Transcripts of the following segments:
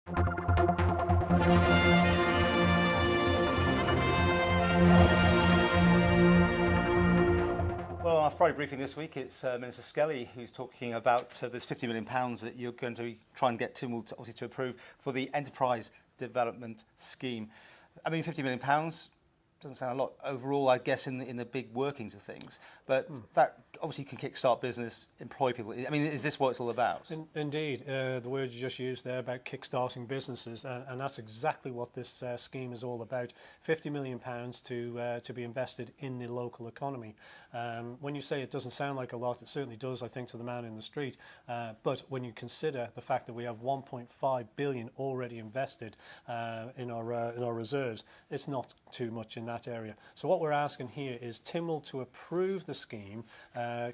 Well, our Friday briefing this week, it's Minister Skelly who's talking about this £50 million that you're going to try and get Tynwald obviously to approve for the enterprise development scheme. I mean, £50 million doesn't sound a lot overall, I guess, in the big workings of things, but that obviously can kickstart business, employ people. I mean, is this what it's all about? Indeed, the word you just used there about kickstarting businesses, and that's exactly what this scheme is all about. £50 million to be invested in the local economy. When you say it doesn't sound like a lot, it certainly does, I think, to the man in the street. But when you consider the fact that we have 1.5 billion already invested in our reserves, it's not too much in that area. So what we're asking here is Tynwald to approve the scheme.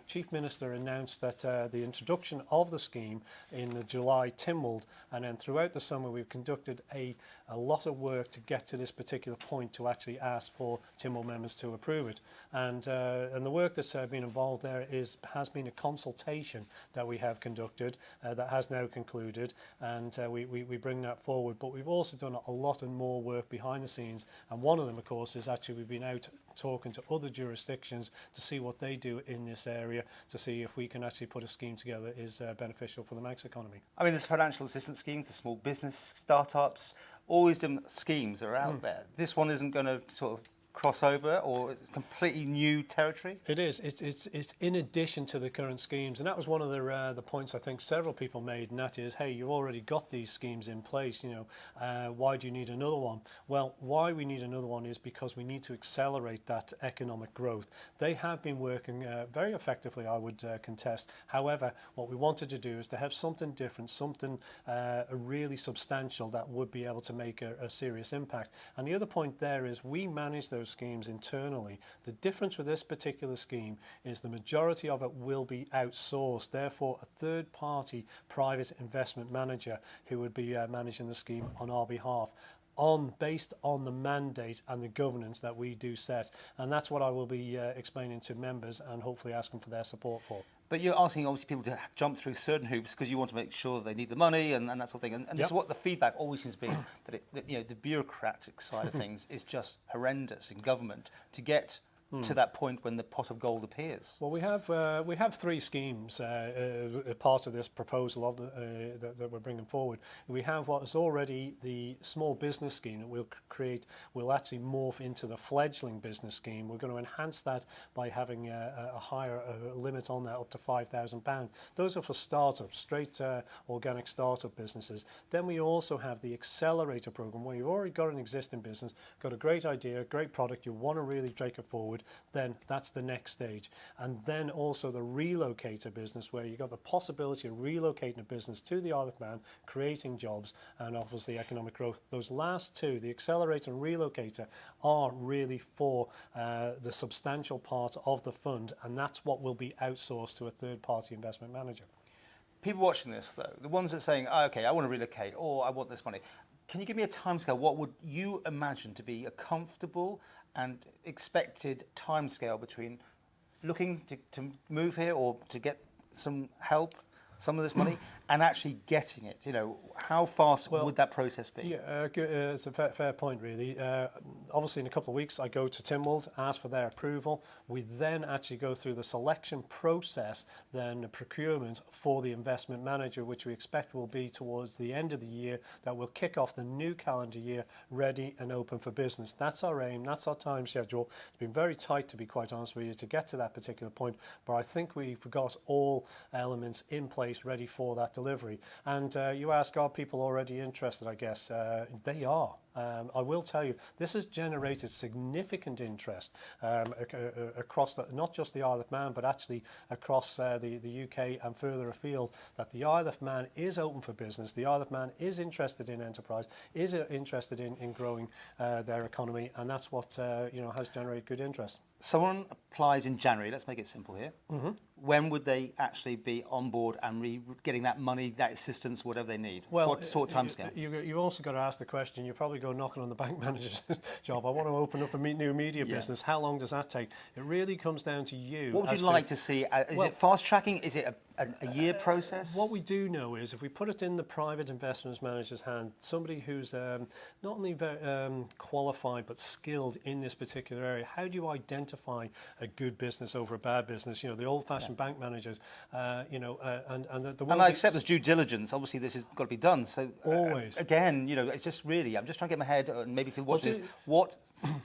Chief Minister announced that the introduction of the scheme in the July Tynwald, and then throughout the summer we've conducted a lot of work to get to this particular point to actually ask for Tynwald members to approve it. And the work that's been involved there has been a consultation that we have conducted that has now concluded, and we bring that forward. But we've also done a lot and more work behind the scenes, and one of them, of course, is actually we've been out talking to other jurisdictions to see what they do in this area, to see if we can actually put a scheme together that is beneficial for the Manx economy. I mean, there's financial assistance schemes to small business startups. All these different schemes are out there. This one isn't going to sort of crossover or completely new territory? It is. It's in addition to the current schemes, and that was one of the points I think several people made, and that is, hey, you've already got these schemes in place. You know, why do you need another one? Well, why we need another one is because we need to accelerate that economic growth. They have been working very effectively, I would contest. However, what we wanted to do is to have something different, something really substantial that would be able to make a serious impact. And the other point there is we manage those schemes internally. The difference with this particular scheme is the majority of it will be outsourced, therefore a third-party private investment manager who would be managing the scheme on our behalf, based on the mandate and the governance that we do set. And that's what I will be explaining to members and hopefully asking for their support for. But you're asking obviously people to jump through certain hoops because you want to make sure that they need the money and that sort of thing. And this is what the feedback always seems to be, that you know, the bureaucratic side of things is just horrendous in government to get to that point when the pot of gold appears. Well, we have three schemes part of this proposal of that we're bringing forward. We have what is already the small business scheme that we'll create. Will actually morph into the fledgling business scheme. We're going to enhance that by having a higher limit on that, up to £5,000. Those are for startups, straight organic startup businesses. Then we also have the accelerator program, where you've already got an existing business, got a great idea, great product, you want to really take it forward. Then that's the next stage. And then also the relocator business, where you've got the possibility of relocating a business to the Isle of Man, creating jobs and obviously economic growth. Those last two, the accelerator and relocator, are really for the substantial part of the fund, and that's what will be outsourced to a third-party investment manager. People watching this, though, the ones that are saying, oh, okay, I want to relocate, or I want this money, can you give me a timescale? What would you imagine to be a comfortable and expected timescale between looking to move here or to get some help, some of this money, and actually getting it? You know, how fast would that process be? Yeah, it's a fair point, really. Obviously, in a couple of weeks, I go to Tynwald, ask for their approval. We then actually go through the selection process, then the procurement for the investment manager, which we expect will be towards the end of the year, that will kick off the new calendar year ready and open for business. That's our aim, that's our time schedule. It's been very tight, to be quite honest with you, to get to that particular point, but I think we've got all elements in place ready for that delivery. And you ask, are people already interested? I guess they are. I will tell you, this has generated significant interest across not just the Isle of Man, but actually across the UK and further afield, that the Isle of Man is open for business. The Isle of Man is interested in enterprise, is interested in growing their economy, and that's what has generated good interest. Someone applies in January, let's make it simple here. When would they actually be on board and getting that money, that assistance, whatever they need? Well, what sort of timescale? You've also got to ask the question, you probably go knocking on the bank manager's job. I want to open up a new media business. How long does that take? It really comes down to you. What would you like to see? Is it fast tracking? Is it a year process? What we do know is if we put it in the private investment manager's hand, somebody who's not only very qualified but skilled in this particular area, how do you identify a good business over a bad business? You know, the old-fashioned bank managers, you know, and I accept there's due diligence. Obviously, this has got to be done. So always. Again, you know, it's just really, I'm just trying to get my head, and maybe people watch this, what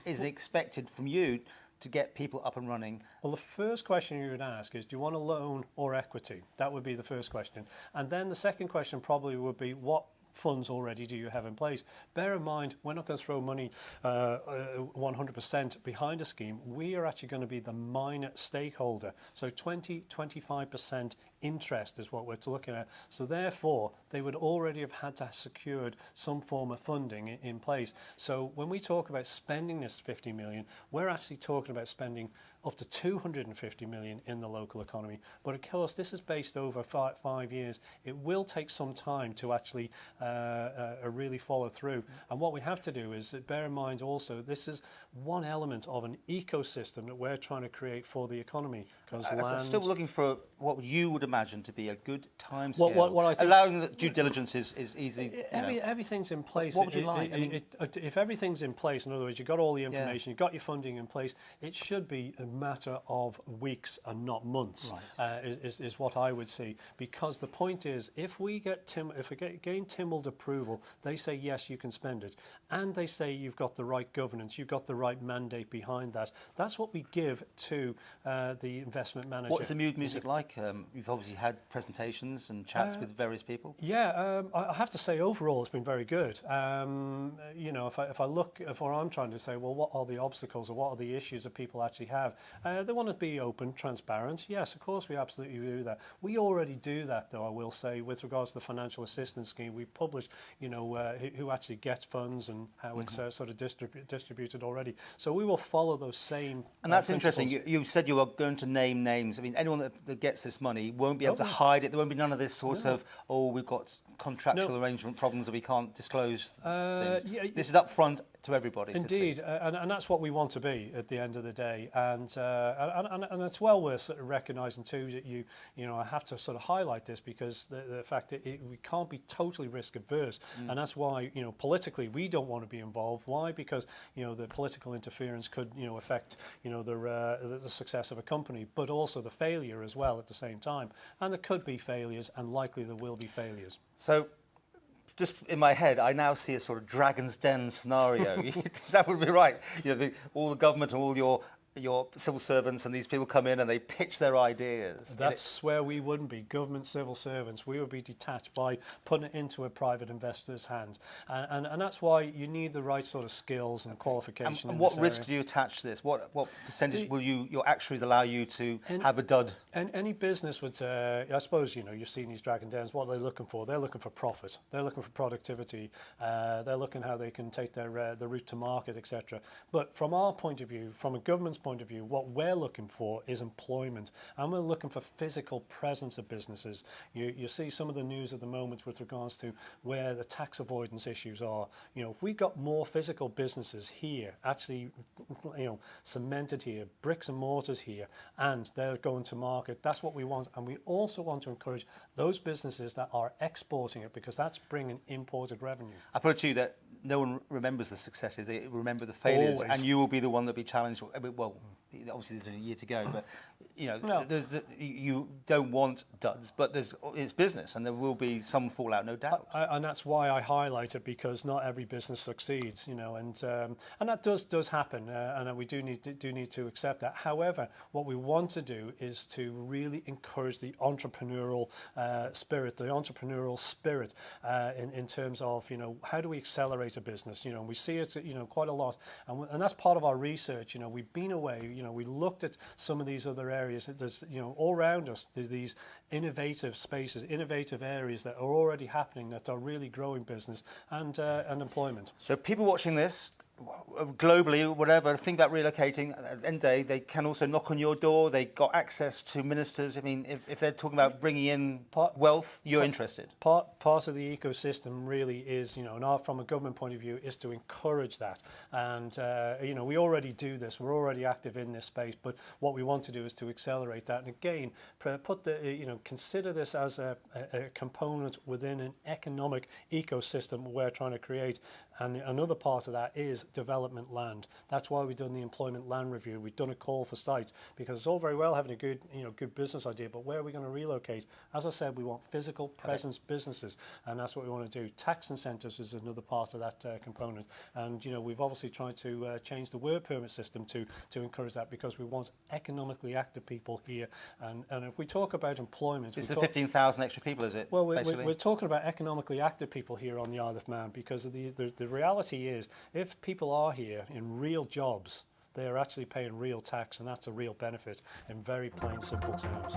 is expected from you to get people up and running? Well, the first question you would ask is, do you want a loan or equity? That would be the first question. And then the second question probably would be, what funds already do you have in place? Bear in mind, we're not going to throw money 100% behind a scheme. We are actually going to be the minor stakeholder. So 20-25% interest is what we're looking at. So therefore, they would already have had to have secured some form of funding in place. So when we talk about spending this 50 million, we're actually talking about spending up to 250 million in the local economy. But of course, this is based over 5 years. It will take some time to actually really follow through. And what we have to do is bear in mind also, this is one element of an ecosystem that we're trying to create for the economy. I'm still looking for what you would imagine to be a good time scale. What I think, allowing that due diligence is easy. Everything's in place. What would you like? If everything's in place, in other words, you've got all the information, you've got your funding in place, it should be a matter of weeks and not months. Right. Is what I would see. Because the point is, if we gain Tynwald approval, they say yes, you can spend it, and they say you've got the right governance, you've got the right mandate behind that. That's what we give to the investment manager. What's the mood music like? You've obviously had presentations and chats with various people. Yeah, I have to say overall it's been very good. You know, if I look at what I'm trying to say, well, what are the obstacles or what are the issues that people actually have? They want to be open, transparent. Yes, of course we absolutely do that. We already do that, though, I will say, with regards to the financial assistance scheme. We publish, you know, who actually gets funds and how it's sort of distributed already. So we will follow those same And that's interesting. You said you are going to name names. I mean, anyone that gets this money won't be able to hide it. There won't be none of this sort of, oh, we've got contractual arrangement problems that we can't disclose things. This is up front to everybody. Indeed, to see. And that's what we want to be at the end of the day. And it's well worth sort of recognising too that you know, I have to sort of highlight this because the fact that we can't be totally risk averse, and that's why, you know, politically we don't want to be involved. Why? Because, you know, the political interference could, you know, affect, you know, the success of a company, but also the failure as well at the same time. And there could be failures, and likely there will be failures. So, just in my head, I now see a sort of Dragon's Den scenario. That would be right. You know, all the government and all your civil servants and these people come in and they pitch their ideas. That's where we wouldn't be, government civil servants. We would be detached by putting it into a private investor's hands. And that's why you need the right sort of skills and qualifications. And what risk do you attach to this? What percentage will your actuaries allow you to have a dud? And any business would, I suppose, you know, you've seen these Dragon Dens, what are they looking for? They're looking for profit. They're looking for productivity. They're looking how they can take their the route to market, etc. But from our point of view, from a government's point of view, what we're looking for is employment, and we're looking for physical presence of businesses. You see some of the news at the moment with regards to where the tax avoidance issues are. You know, if we got more physical businesses here, actually, you know, cemented here, bricks and mortars here, and they're going to market, that's what we want. And we also want to encourage those businesses that are exporting it, because that's bringing imported revenue. I put it to you that no one remembers the successes, they remember the failures. Always. And you will be the one that will be challenged. Well, obviously there's a year to go, but you know, you don't want duds, but it's business, and there will be some fallout, no doubt. And that's why I highlight it, because not every business succeeds, you know, and that does happen, and we do need to accept that. However, what we want to do is to really encourage the entrepreneurial spirit in terms of, you know, how do we accelerate a business? You know, we see it, you know, quite a lot, and that's part of our research. You know, we've been away, you know, we looked at some of these other areas. There's, you know, all around us, there's these innovative spaces, innovative areas that are already happening, that are really growing business and employment. So people watching this, globally, whatever, think about relocating. At the end of the day, they can also knock on your door. They got access to ministers. I mean, if they're talking about bringing in wealth, you're interested. Part of the ecosystem really is, and from a government point of view, is to encourage that. And we already do this. We're already active in this space. But what we want to do is to accelerate that. And again, consider this as a component within an economic ecosystem we're trying to create. And another part of that is development land. That's why we've done the employment land review. We've done a call for sites, because it's all very well having a good business idea, but where are we going to relocate? As I said, we want physical presence businesses, and that's what we want to do. Tax incentives is another part of that component. And we've obviously tried to change the work permit system to encourage that, because we want economically active people here. And if we talk about employment, it's the 15,000 extra people, is it? Well, we're talking about economically active people here on the Isle of Man, because of the reality is, if people are here in real jobs, they are actually paying real tax, and that's a real benefit in very plain, simple terms.